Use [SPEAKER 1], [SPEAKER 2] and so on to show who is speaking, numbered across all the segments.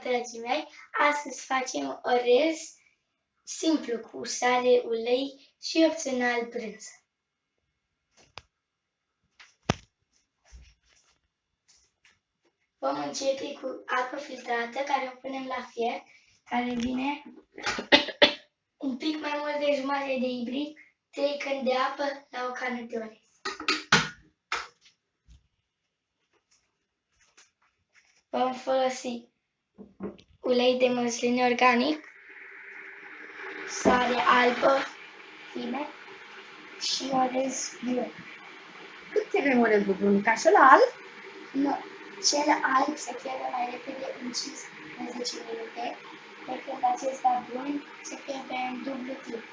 [SPEAKER 1] dragii mei! Astăzi facem orez simplu cu sare, ulei și opțional brânză. Vom începe cu apă filtrată care o punem la fier, care vine un pic mai mult de jumătate de ibric, 3 căni de apă la o cană de orez. Vom folosi ulei de măsline organic, sare albă fine și orez brun.
[SPEAKER 2] Cât trebuie orezul brun? Ca și la alb?
[SPEAKER 1] Nu, cel alb se pierde mai repede în 15 minute, pe când acesta brun se pierde în dublu timp.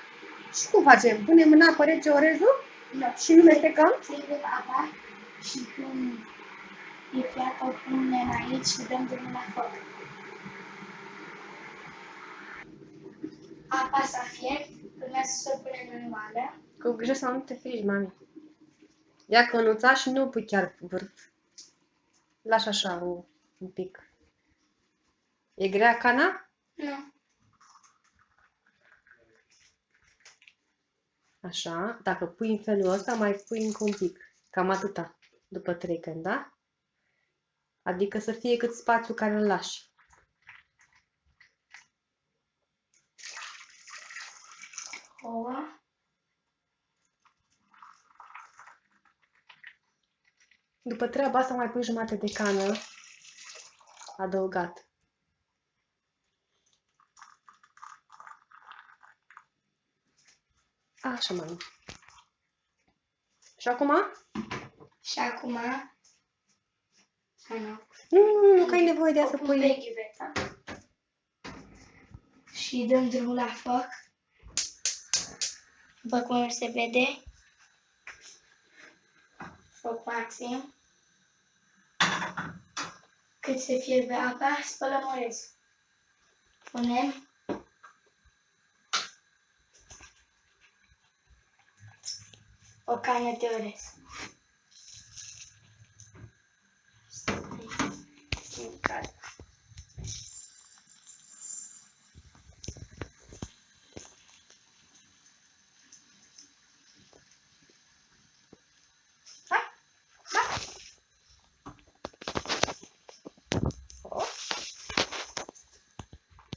[SPEAKER 2] Și cum facem? Punem în apă rece orezul?
[SPEAKER 1] Nu.
[SPEAKER 2] Și nu mestecăm?
[SPEAKER 1] Fierbem apa și când e fiată o punem aici și dăm drumul la foc. Apa s-a fiert, urmează să o punem în oală.
[SPEAKER 2] Cu grijă să nu te frigi, mami. Ia cănuța și nu pui chiar vârf. Lași așa un pic. E grea cana?
[SPEAKER 1] Nu.
[SPEAKER 2] Așa. Dacă pui în felul ăsta, mai pui încă un pic. Cam atâta. După 3 căni, da? Adică să fie cât spațiu care îl lași.
[SPEAKER 1] Ouă.
[SPEAKER 2] După treaba asta mai pui jumătate de cană adăugat. Așa, mami. Și acum?
[SPEAKER 1] Și acum...
[SPEAKER 2] Nu, că ai nevoie de a să
[SPEAKER 1] pun
[SPEAKER 2] pui...
[SPEAKER 1] pe ghiveta. Și dăm drumul la foc. După cum se vede, foc maxim. Cât se fierbe apa, spălăm orezul. Punem o cană de orez.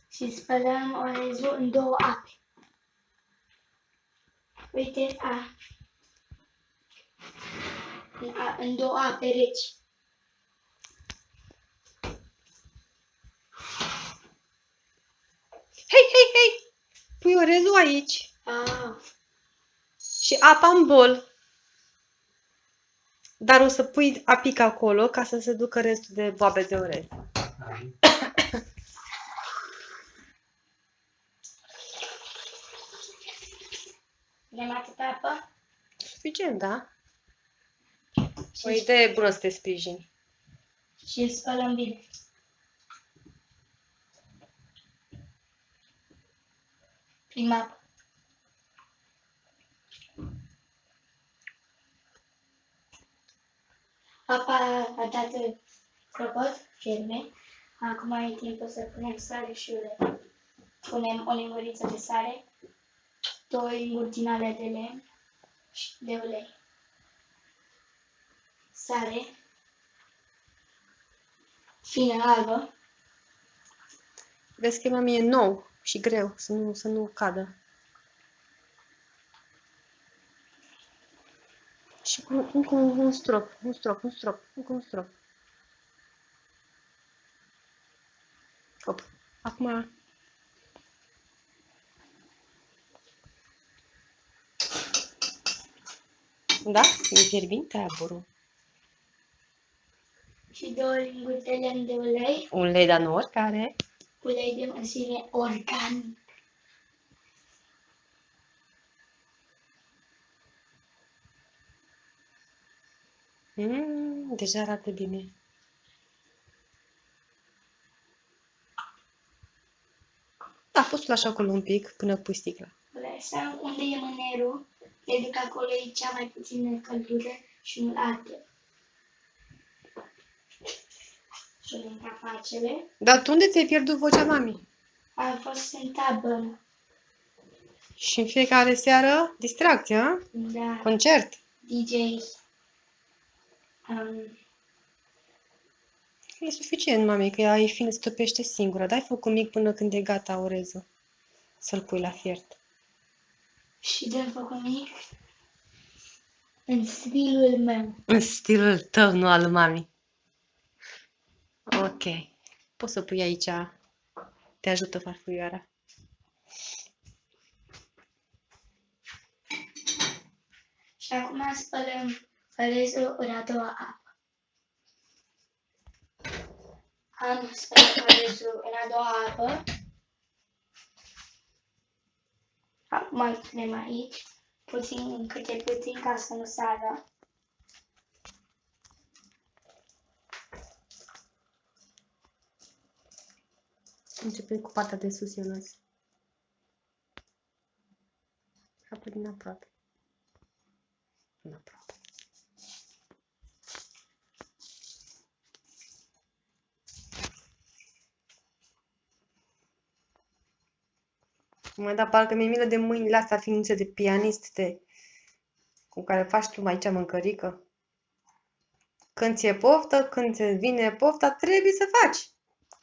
[SPEAKER 1] Și spălăm orezul în 2 ape. Uite, în 2 ape reci.
[SPEAKER 2] Hei! Pui orezul aici. Și apa în bol. Dar o să pui apic acolo ca să se ducă restul de boabe de orez.
[SPEAKER 1] Punem atâta apă?
[SPEAKER 2] Suficient, da? O idee bună să te sprijini.
[SPEAKER 1] Și îl spălăm bine. Prima apă. Apa a dat clopot, fierbe. Acum e timpul să punem sare și ulei. Punem o linguriță de sare, 2 linguri din alea de lemn și de ulei. Sare fină, albă.
[SPEAKER 2] Vezi că mami e nou și greu să nu cadă. Și încă un strop, încă un strop. Hop. Acum... Da? E fierbinte aburul.
[SPEAKER 1] Și 2 linguri de lemn de ulei.
[SPEAKER 2] Ulei, dar nu oricare.
[SPEAKER 1] Ulei de măsline organic.
[SPEAKER 2] Deja arată bine. Da, poți să lași acolo un pic până pui sticla.
[SPEAKER 1] Lăsăm unde e mânerul, pentru că acolo e cea mai puțină căldură și nu arde. Șulim capacele.
[SPEAKER 2] Dar tu unde ți-ai pierdut vocea, mami?
[SPEAKER 1] Am fost în tabără.
[SPEAKER 2] Și în fiecare seară, distracție, a?
[SPEAKER 1] Da.
[SPEAKER 2] Concert.
[SPEAKER 1] DJ.
[SPEAKER 2] E suficient, mami, că ai fiind stopește singură. Dai focul mic până când e gata orezul. Să-l pui la fiert.
[SPEAKER 1] Și dăm focul mic în stilul meu.
[SPEAKER 2] În stilul tău, nu al mami. Ok. Poți să pui aici. Te ajută farfurioara.
[SPEAKER 1] Și acum spălăm orezul în a doua apă. Am spălat orezul în a doua apă. Acum îl punem aici, puțin câte puțin, ca să nu sară.
[SPEAKER 2] Începem cu partea de sus, Ionuț. Apă din aproape. Din aproape. Mă, dar parcă mi-e milă de mâinile astea ființe de pianist cu care faci tu mai cea mâncărică. Când ți-e poftă, când ți vine pofta, trebuie să faci.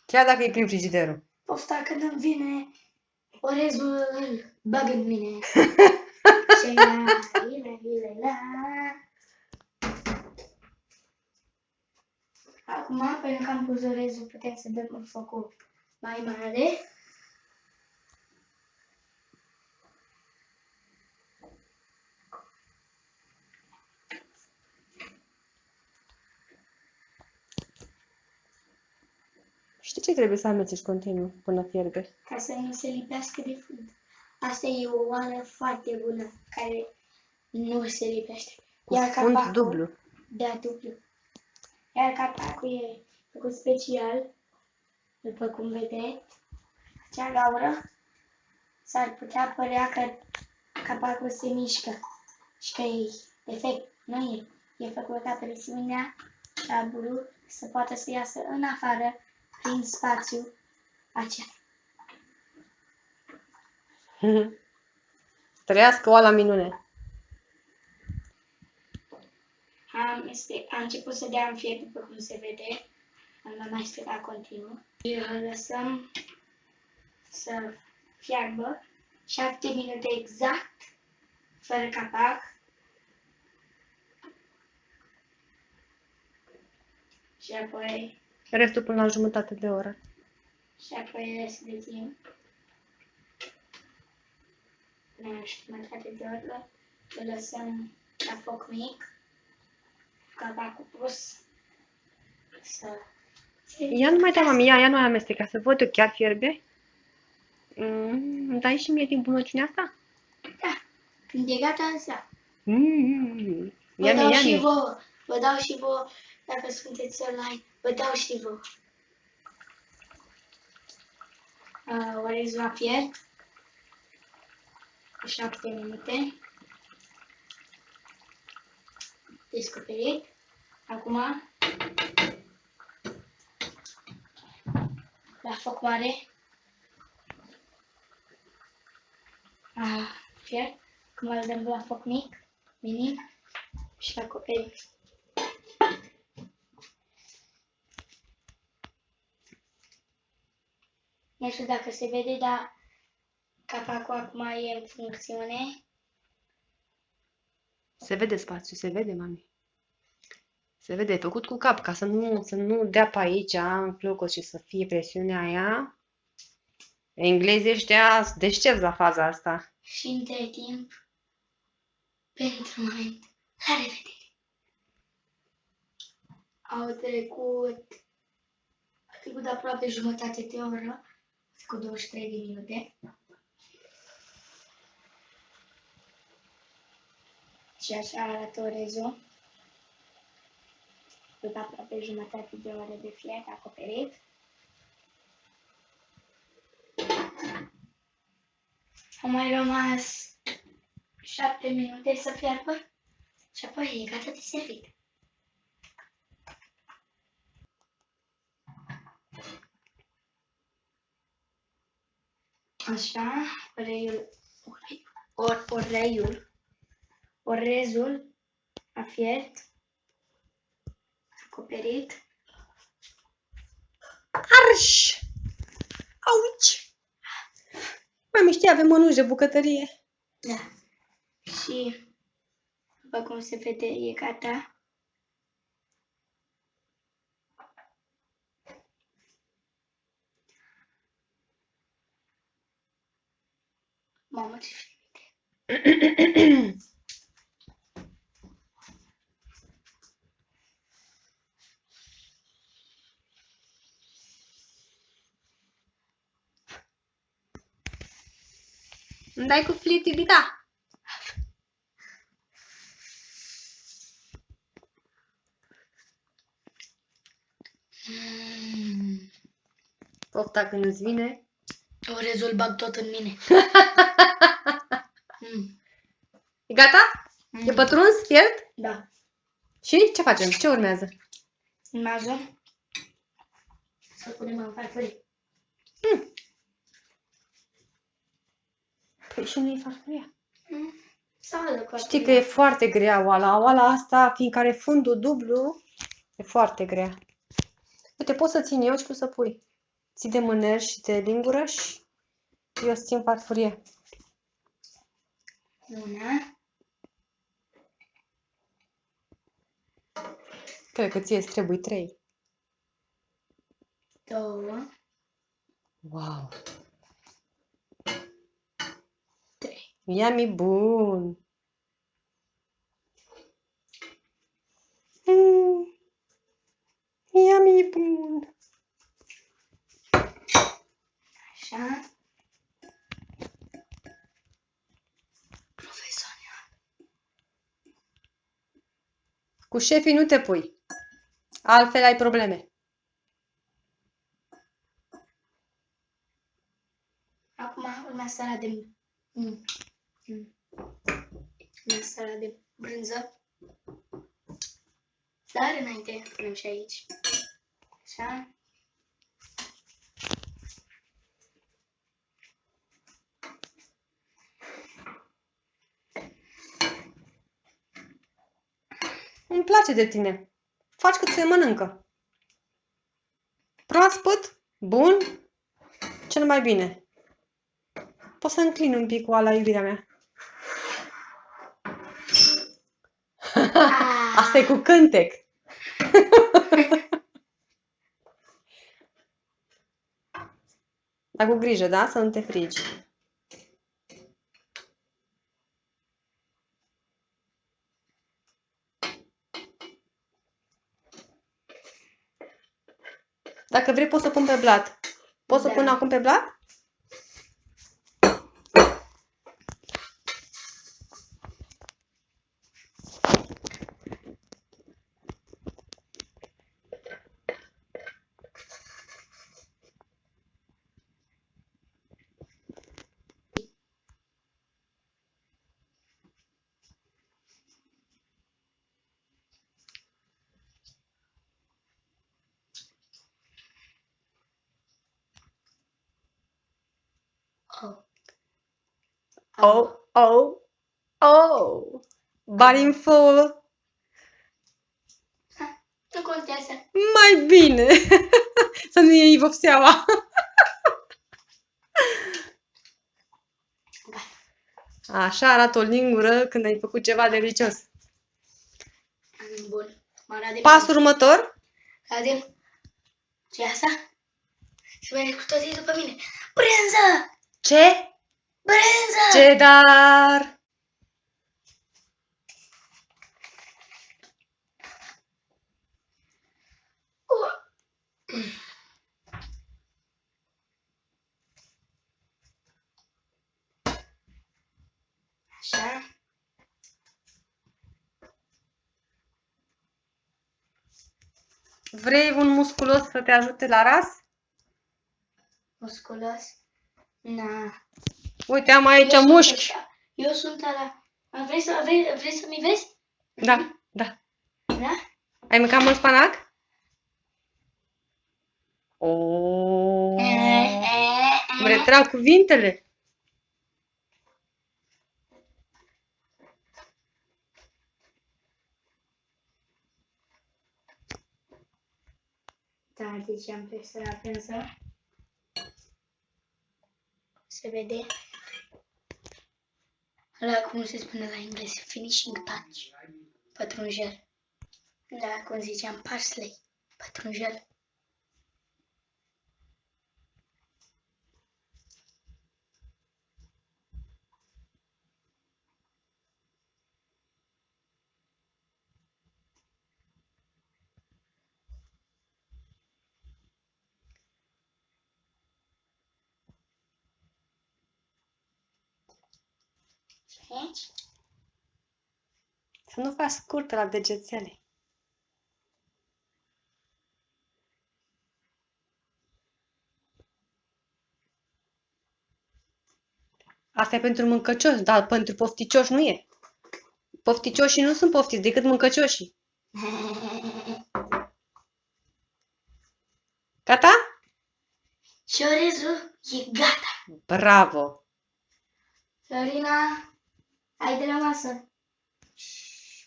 [SPEAKER 2] Chiar dacă e prin frigiderul.
[SPEAKER 1] Pofta când îmi vine orezul, îl bag în mine. Și la. Acum, pentru că am pus orezul, putem să dăm un focul mai mare.
[SPEAKER 2] Știi ce trebuie să amețești continuu până fierbe?
[SPEAKER 1] Ca să nu se lipească de fund. Asta e o oală foarte bună, care nu se lipește.
[SPEAKER 2] Cu fund dublu.
[SPEAKER 1] Da, dublu. Iar capacul e făcut special, după cum vedeți. Acea gaură s-ar putea părea că capacul se mișcă și că e defect. Nu e. E făcut ca presiunea taburul să poată să iasă în afară prin spațiu acela.
[SPEAKER 2] Trăiască oala minune.
[SPEAKER 1] Am început să dea în fiert, după cum se vede. Am mai stricat continuu. Îl lăsăm să fiarbă 7 minute exact, fără capac. Și apoi...
[SPEAKER 2] Restul până la jumătate de oră.
[SPEAKER 1] Și apoi restul de timp. Până la jumătate de oră. Îl lăsăm la foc mic. Capacul pus.
[SPEAKER 2] Ia nu mai da, mami, ia nu mai amesteca, să văd eu, chiar fierbe? Îmi dai și mie din bunăciunea asta?
[SPEAKER 1] Da, când e gata însă. Vă dau și vouă, dacă sunteți online, vă dau și vouă. Orezul la fiert. 7 minute. Descoperit. Acum la foc mare. Fiert. Acum îl dăm la foc mic, minim și la acoperim. Nu știu dacă se vede, dar capacul acum e în funcțiune.
[SPEAKER 2] Se vede spațiu, se vede, mami. Se vede, e făcut cu cap, ca să nu dea pe aici în flocos și să fie presiunea aia. Englezii ăștia deștepți la faza asta.
[SPEAKER 1] Și între timp, pentru moment, la revedere! Au trecut aproape jumătate de oră, cu 23 de minute. Și așa arată orezul. După aproape jumătate de oră de fiert acoperit. Au mai rămas 7 minute să fiarbă și apoi e gata de servit. Așa, orezul a fiert, acoperit.
[SPEAKER 2] Arș! Auci! Mami, știi, avem mănuși de bucătărie.
[SPEAKER 1] Da. Și, după cum se vede, e gata. Mamă, ce filmite.
[SPEAKER 2] Îmi dai cu flit, iubita? Pofta când îți vine.
[SPEAKER 1] Orezul bag tot în mine.
[SPEAKER 2] E gata? E pătruns? Fiert?
[SPEAKER 1] Da.
[SPEAKER 2] Și ce facem? Ce urmează?
[SPEAKER 1] Urmează să punem în farfurie.
[SPEAKER 2] Păi și nu-i farfuria.
[SPEAKER 1] Știi
[SPEAKER 2] că e foarte grea oala. Oala asta, fiindcă are fundul dublu, e foarte grea. Uite, pot să țin eu și tu să pui. Ții de mâner și de lingură și eu țin farfurie.
[SPEAKER 1] Una.
[SPEAKER 2] Cred că ție îți trebuie 3.
[SPEAKER 1] 2.
[SPEAKER 2] Wow!
[SPEAKER 1] 3.
[SPEAKER 2] Yummy bun! Yummy bun!
[SPEAKER 1] Așa. Profesional.
[SPEAKER 2] Cu șefii nu te pui. Altfel ai probleme.
[SPEAKER 1] Acum urmează sala de sala de brânză. Dar înainte punem și aici. Așa.
[SPEAKER 2] Îmi place de tine. Faci cât se mănâncă. Proaspăt, bun, cel mai bine. Poți să înclin un pic oala, iubirea mea. Asta e cu cântec. Dar cu grijă, da? Să nu te frigi. Dacă vrei, poți să pun pe blat. Poți să pun acum pe blat? Oh, oh, oh! Bani în full!
[SPEAKER 1] Nu contează.
[SPEAKER 2] Mai bine! Să nu iei vopseaua! Așa arată o lingură când ai făcut ceva delicios.
[SPEAKER 1] Bun.
[SPEAKER 2] Pasul următor?
[SPEAKER 1] Vedem. Ce e asta? Și mergi cu toții după mine. Brânză!
[SPEAKER 2] Ce?
[SPEAKER 1] Brânză!
[SPEAKER 2] Cheddar!
[SPEAKER 1] Așa.
[SPEAKER 2] Vrei un musculos să te ajute la ras?
[SPEAKER 1] Musculos? Na.
[SPEAKER 2] Uite, am aici mușchi.
[SPEAKER 1] Eu sunt ala. Vrei să-mi vezi?
[SPEAKER 2] Da, da.
[SPEAKER 1] Da?
[SPEAKER 2] Ai mâncat mult spanac? Oh. Vrei retrag cuvintele.
[SPEAKER 1] Da, deci am presărat însă. Se vede. Ăla, cum se spune la engleză? Finishing touch. Pătrunjel. Da, cum ziceam, parsley. Pătrunjel. Și aici?
[SPEAKER 2] Să nu faci scurtă la degețele. Asta e pentru mâncăcioși, dar pentru pofticioși nu e. Pofticioșii nu sunt poftiți decât mâncăcioșii. Gata?
[SPEAKER 1] Șorezul e gata.
[SPEAKER 2] Bravo!
[SPEAKER 1] Florina, hai de la masă.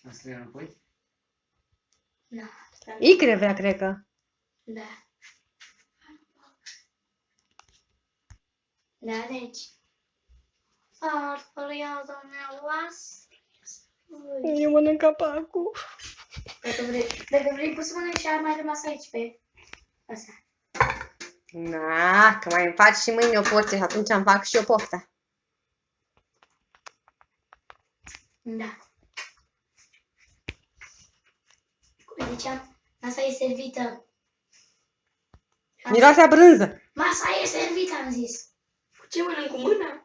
[SPEAKER 3] Mă să iau înapoi?
[SPEAKER 1] Da,
[SPEAKER 2] Icre vrea, cred că.
[SPEAKER 1] da. Da, deci. Farfuria dumneavoastră.
[SPEAKER 2] Eu mănânc capacul.
[SPEAKER 1] Dacă vrei, poți să mănânci și mai rămas aici pe asta.
[SPEAKER 2] Na, că mai îmi faci și mâine o porție și atunci îmi fac și eu pofta.
[SPEAKER 1] Da. Cum ziceam, masa e servită.
[SPEAKER 2] Miroase a brânză.
[SPEAKER 1] Masa e servită, am zis. Cu ce mănânc cu mâna?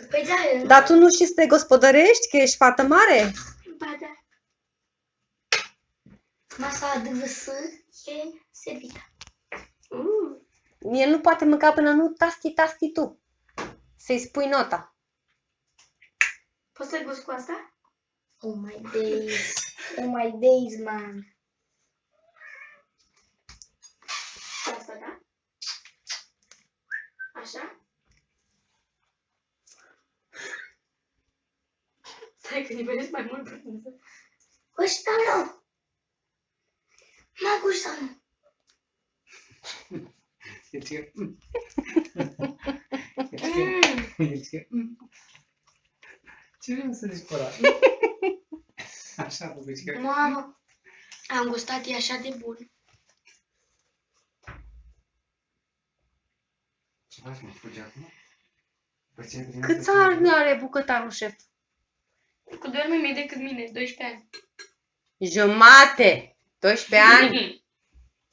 [SPEAKER 1] Păi da,
[SPEAKER 2] Dar tu nu știi să te gospodărești, că ești fată mare?
[SPEAKER 1] ba da. Masa DVS e servită.
[SPEAKER 2] El nu poate mânca până nu tasti tu. Să-i spui nota.
[SPEAKER 1] Poți să gust cu asta? Oh my days. Oh my days, man. Asta, da? Așa? Stai că nivelezi mai mult brânză. Gustalo! Ma gustalo!
[SPEAKER 3] Ești că... Ce vrem să zici pe ăla? Așa, bubucică.
[SPEAKER 1] Mamă, am gustat, e așa de bun.
[SPEAKER 3] Ce faci, mă, fugi acum?
[SPEAKER 2] Câți ani are bucătarul șef?
[SPEAKER 1] Cu 2 mai mii decât mine, 12 ani.
[SPEAKER 2] Jumate! 12 ani?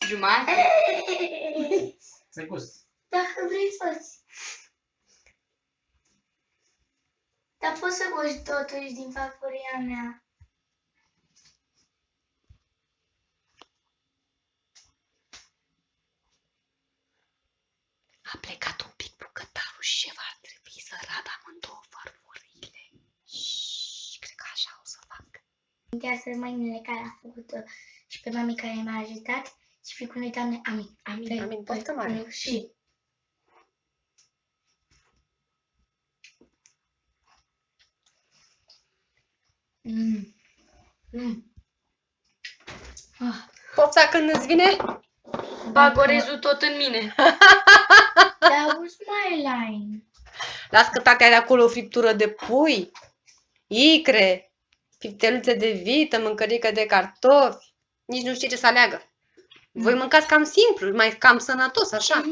[SPEAKER 1] Jumate?
[SPEAKER 3] Să gust.
[SPEAKER 1] Dacă vrei să-ți. Dar poți să gusti totuși din farfuria mea.
[SPEAKER 2] A plecat un pic bucătarul șef, ar trebui să radă amândouă farfurile. Și cred că așa o să fac.
[SPEAKER 1] Să mâinile care a făcut-o și pe mami care m-a ajutat și ficului doamne, amin. Amin.
[SPEAKER 2] Amin, poftă mare.
[SPEAKER 1] Și.
[SPEAKER 2] Pofta când îți vine?
[SPEAKER 1] Bag orezul tot în mine. Dar auzi mai line.
[SPEAKER 2] Las că tati are acolo o friptură de pui, icre, pipteluțe de vită, mâncărică de cartofi. Nici nu știe ce să aleagă. Voi mâncați cam simplu, mai cam sănătos, așa.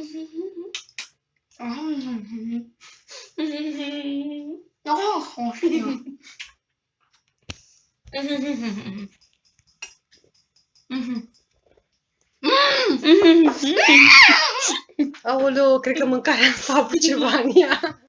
[SPEAKER 2] Aoleu, cred că mâncarea îmi fac ceva în ea.